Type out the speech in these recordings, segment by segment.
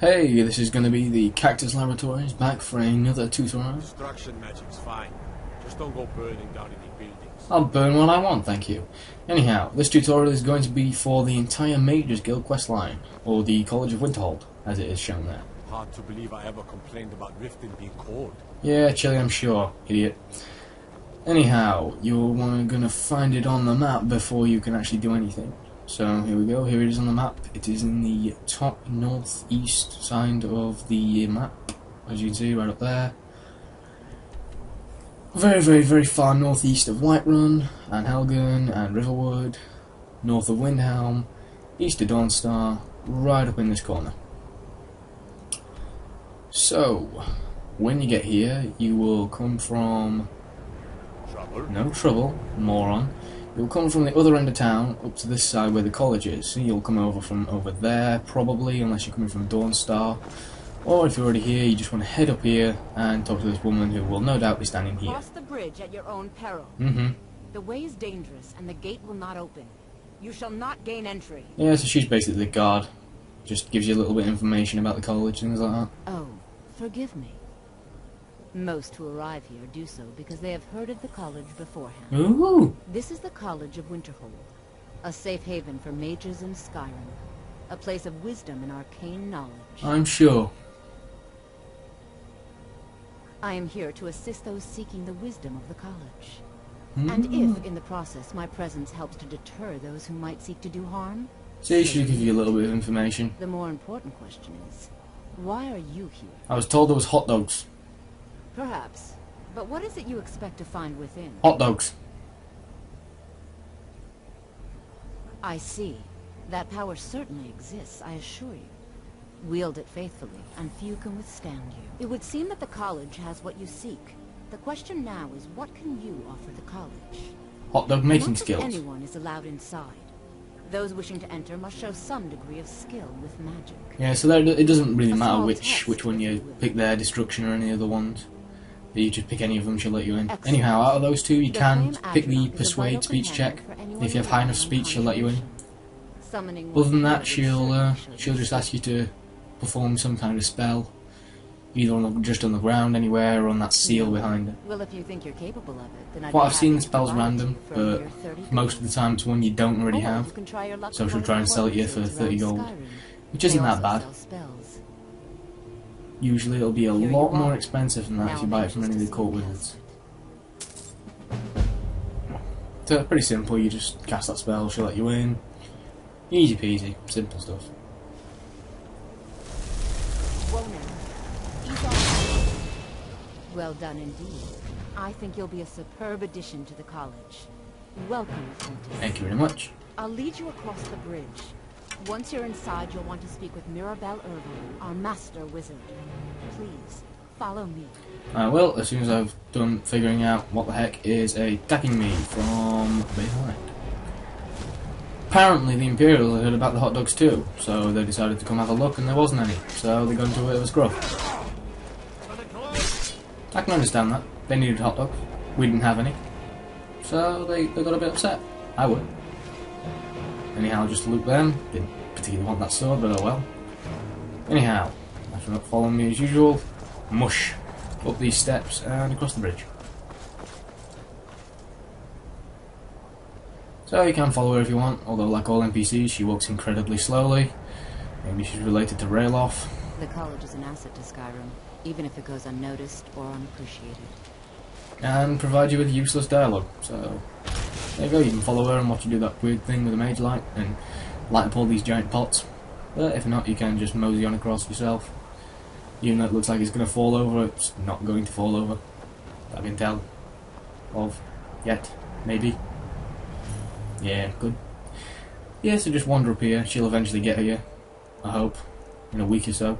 Hey, this is going to be the Cactus Laboratories, back for another tutorial. Destruction magic's fine. Just don't go burning down any buildings. I'll burn what I want, thank you. Anyhow, this tutorial is going to be for the entire Mages Guild questline, or the College of Winterhold, as it is shown there. Hard to believe I ever complained about Riften being cold. Yeah, Chili, I'm sure, idiot. Anyhow, you're going to find it on the map before you can actually do anything. So here we go, here it is on the map. It is in the top northeast side of the map, as you can see right up there. Very far northeast of Whiterun, and Helgen, and Riverwood, north of Windhelm, east of Dawnstar, right up in this corner. So, when you get here, you will come from... Trouble? No trouble, moron. You'll come from the other end of town up to this side where the college is. So you'll come over from over there, probably, unless you're coming from Dawnstar. Or if you're already here, you just want to head up here and talk to this woman who will no doubt be standing here. Cross the bridge at your own peril. The way is dangerous and the gate will not open. You shall not gain entry. Yeah, so she's basically the guard. Just gives you a little bit of information about the college, things like that. Oh, forgive me. Most who arrive here do so because they have heard of the college beforehand. Ooh! This is the College of Winterhold, a safe haven for mages in Skyrim, a place of wisdom and arcane knowledge. I'm sure. I am here to assist those seeking the wisdom of the college. And if, in the process, my presence helps to deter those who might seek to do harm... See, she give you a little bit of information. The more important question is, why are you here? I was told there was hot dogs. Perhaps. But what is it you expect to find within? Hot dogs. I see. That power certainly exists, I assure you. Wield it faithfully, and few can withstand you. It would seem that the college has what you seek. The question now is, what can you offer the college? Hot dog making Not just skills. anyone is allowed inside. Those wishing to enter must show some degree of skill with magic. Yeah, so there, it doesn't really A matter small which test, one you if you will. pick there, Destruction or any other ones. You just pick any of them, she'll let you in. Excellent. Anyhow, out of those two, you The can flame pick the adjunct is a Persuade vital speech check. companion for anyone If you have who high enough relies on speech, she'll let you in. Summoning Other than one that, would she'll just ask you to perform some kind of spell, either just on the ground anywhere or on that seal behind it. Well, if you think you're capable of it, then I'd What be I've seen, happy the to spell's provide random, you for a but mere 30 most of the time it's one you don't already gold. Or have, you can try your luck so with she'll one try of and the sell it you for wizards 30 around gold, Skyrim. which isn't They that also bad. sell spells. Usually it'll be a Here you lot more are. expensive than that Now if you buy it from any of the just court cast wizards. it. So pretty simple, you just cast that spell, she'll let you in. Easy peasy, simple stuff. Whoa now. Ease off. Well done indeed. I think you'll be a superb addition to the college. Welcome, apprentice. Thank you very much. I'll lead you across the bridge. Once you're inside, you'll want to speak with Mirabelle Irvine, our master wizard. Please, follow me. I will, as soon as I've done figuring out what the heck is attacking me from behind. Apparently the Imperials had heard about the hot dogs too, so they decided to come have a look and there wasn't any, so they got into a bit of a scruff. I can understand that. They needed hot dogs. We didn't have any. So they got a bit upset. I would. Anyhow, just to loot them. Didn't particularly want that sword, but oh well. Anyhow, after not following me as usual, mush. Up these steps and across the bridge. So you can follow her if you want, although like all NPCs, she walks incredibly slowly. Maybe she's related to Rayloff. The college is an asset to Skyrim, even if it goes unnoticed or unappreciated. And provide you with useless dialogue. So there you go, you can follow her and watch her do that weird thing with the mage light and light up all these giant pots. But if not, you can just mosey on across yourself. Even though it looks like it's going to fall over, it's not going to fall over. I can tell. Of. Yet. Maybe. Yeah, good. Yeah, so just wander up here. She'll eventually get here. I hope. In a week or so.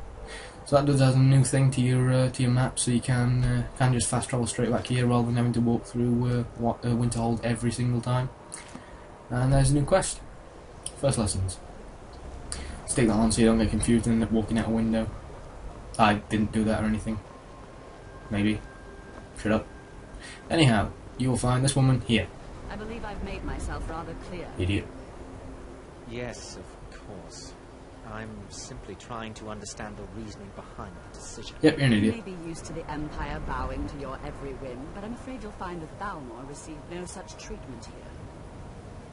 So that does add a new thing to your map, so you can just fast travel straight back here rather than having to walk through Winterhold every single time. And there's a new quest. First lessons. Stick that on so you don't get confused and end up walking out a window. I didn't do that or anything. Maybe. Shut up. Anyhow, you will find this woman here. I believe I've made myself rather clear. Idiot. Yes, of course. I'm simply trying to understand the reasoning behind the decision. Yep, you're an You idiot. may be used to the Empire bowing to your every whim, but I'm afraid you'll find that Thalmor received no such treatment here.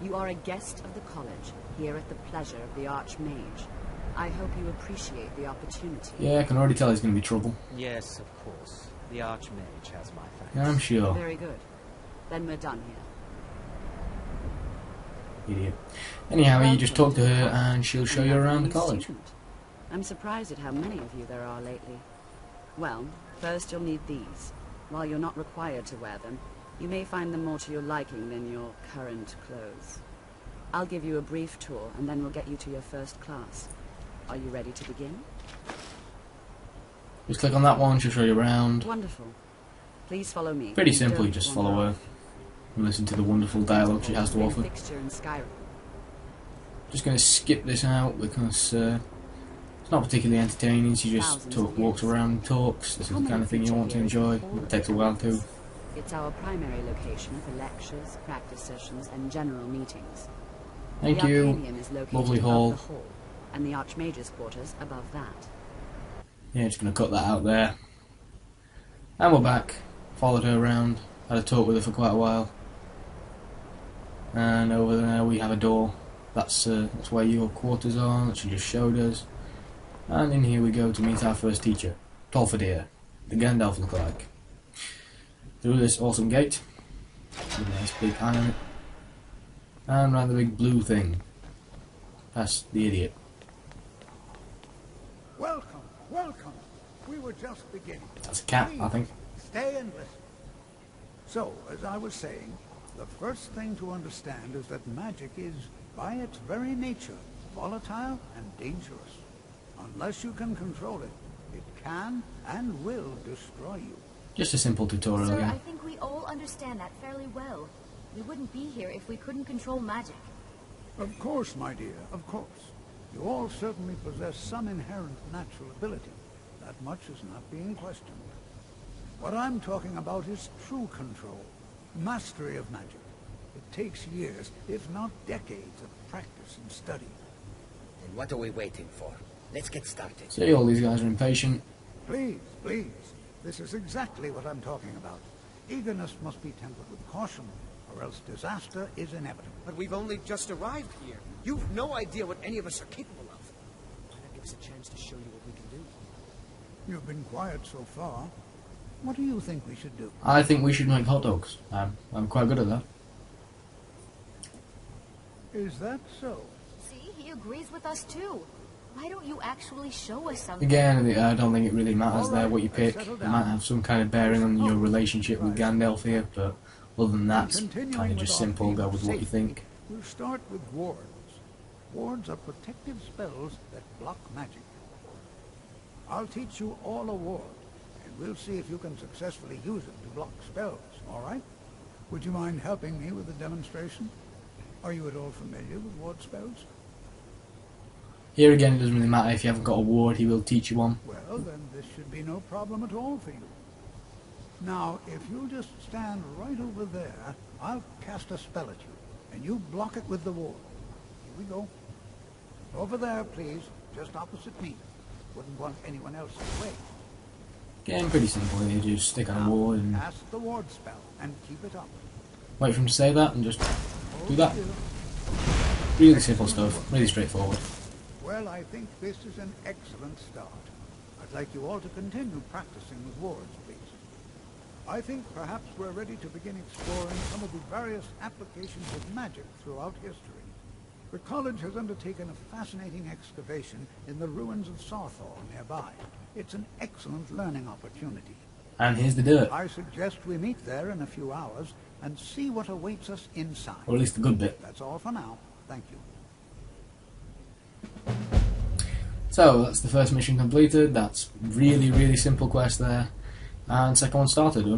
You are a guest of the college, here at the pleasure of the Archmage. I hope you appreciate the opportunity. Yeah, I can already tell he's going to be trouble. Yes, of course. The Archmage has my thanks. Yeah, I'm sure. Very good. Then we're done here. Idiot. Anyhow, you just talk to her and she'll show you around the college. Student. I'm surprised at how many of you there are lately. Well, first you'll need these. While you're not required to wear them, you may find them more to your liking than your current clothes. I'll give you a brief tour and then we'll get you to your first class. Are you ready to begin? Just click on that one, she'll show you around. Wonderful. Please follow me. Pretty simple, you Don't just wander follow her off. and listen to the wonderful dialogue she has to offer. Fixture in Skyrim. Just going to skip this out because it's not particularly entertaining. She just walks around and talks. This is the kind of thing you want to enjoy. It takes a while too. It's our primary location for lectures, practice sessions, and general meetings. Thank The you. Arcanium is located Lovely above hall. the hall, and the Archmage's quarters above that. Yeah, just going to cut that out there. And we're back. Followed her around. Had a talk with her for quite a while. And over there we have a door. That's where your quarters are, that she just showed us. And in here we go to meet our first teacher, Tolfadir, the Gandalf lookalike. Through this awesome gate, with a nice big eye on it, and round the big blue thing, past the idiot. Welcome, welcome. We were just beginning. That's a cat, I think. Stay and listen. So, as I was saying, the first thing to understand is that magic is, by its very nature, volatile and dangerous. Unless you can control it, it can and will destroy you. Just a simple tutorial Sir, I again. think we all understand that fairly well. We wouldn't be here if we couldn't control magic. Of course, my dear, of course. You all certainly possess some inherent natural ability. That much is not being questioned. What I'm talking about is true control, mastery of magic. It takes years, if not decades, of practice and study. Then what are we waiting for? Let's get started. See, all these guys are impatient. Please, please. This is exactly what I'm talking about. Eagerness must be tempered with caution, or else disaster is inevitable. But we've only just arrived here. You've no idea what any of us are capable of. Why not give us a chance to show you what we can do? You've been quiet so far. What do you think we should do? I think we should make hot dogs. I'm quite good at that. Is that so? See, he agrees with us too. Why don't you actually show us something? Again, I don't think it really matters there what you pick. Settle It down. might have some kind of bearing on your relationship with Gandalf here, but other than that, it's kind of just simple. Go with what you think. We'll start with wards. Wards are protective spells that block magic. I'll teach you all a ward, and we'll see if you can successfully use it to block spells, all right? Would you mind helping me with the demonstration? Are you at all familiar with ward spells? Here again, it doesn't really matter if you haven't got a ward, he will teach you one. Well, then this should be no problem at all for you. Now, if you'll just stand right over there, I'll cast a spell at you, and you block it with the ward. Here we go. Over there, please, just opposite me. Wouldn't want anyone else in the way. Again, pretty simple here, just stick on a ward and Cast the ward spell, and keep it up. wait for him to say that and just do Hold that. still. Really simple stuff, really straightforward. Well, I think this is an excellent start. I'd like you all to continue practicing with wards, please. I think perhaps we're ready to begin exploring some of the various applications of magic throughout history. The college has undertaken a fascinating excavation in the ruins of Sarthor nearby. It's an excellent learning opportunity. And here's the dirt, I suggest we meet there in a few hours and see what awaits us inside. or at least the good bit. That's all for now. Thank you. So, that's the first mission completed. That's really simple quest there. And second one started.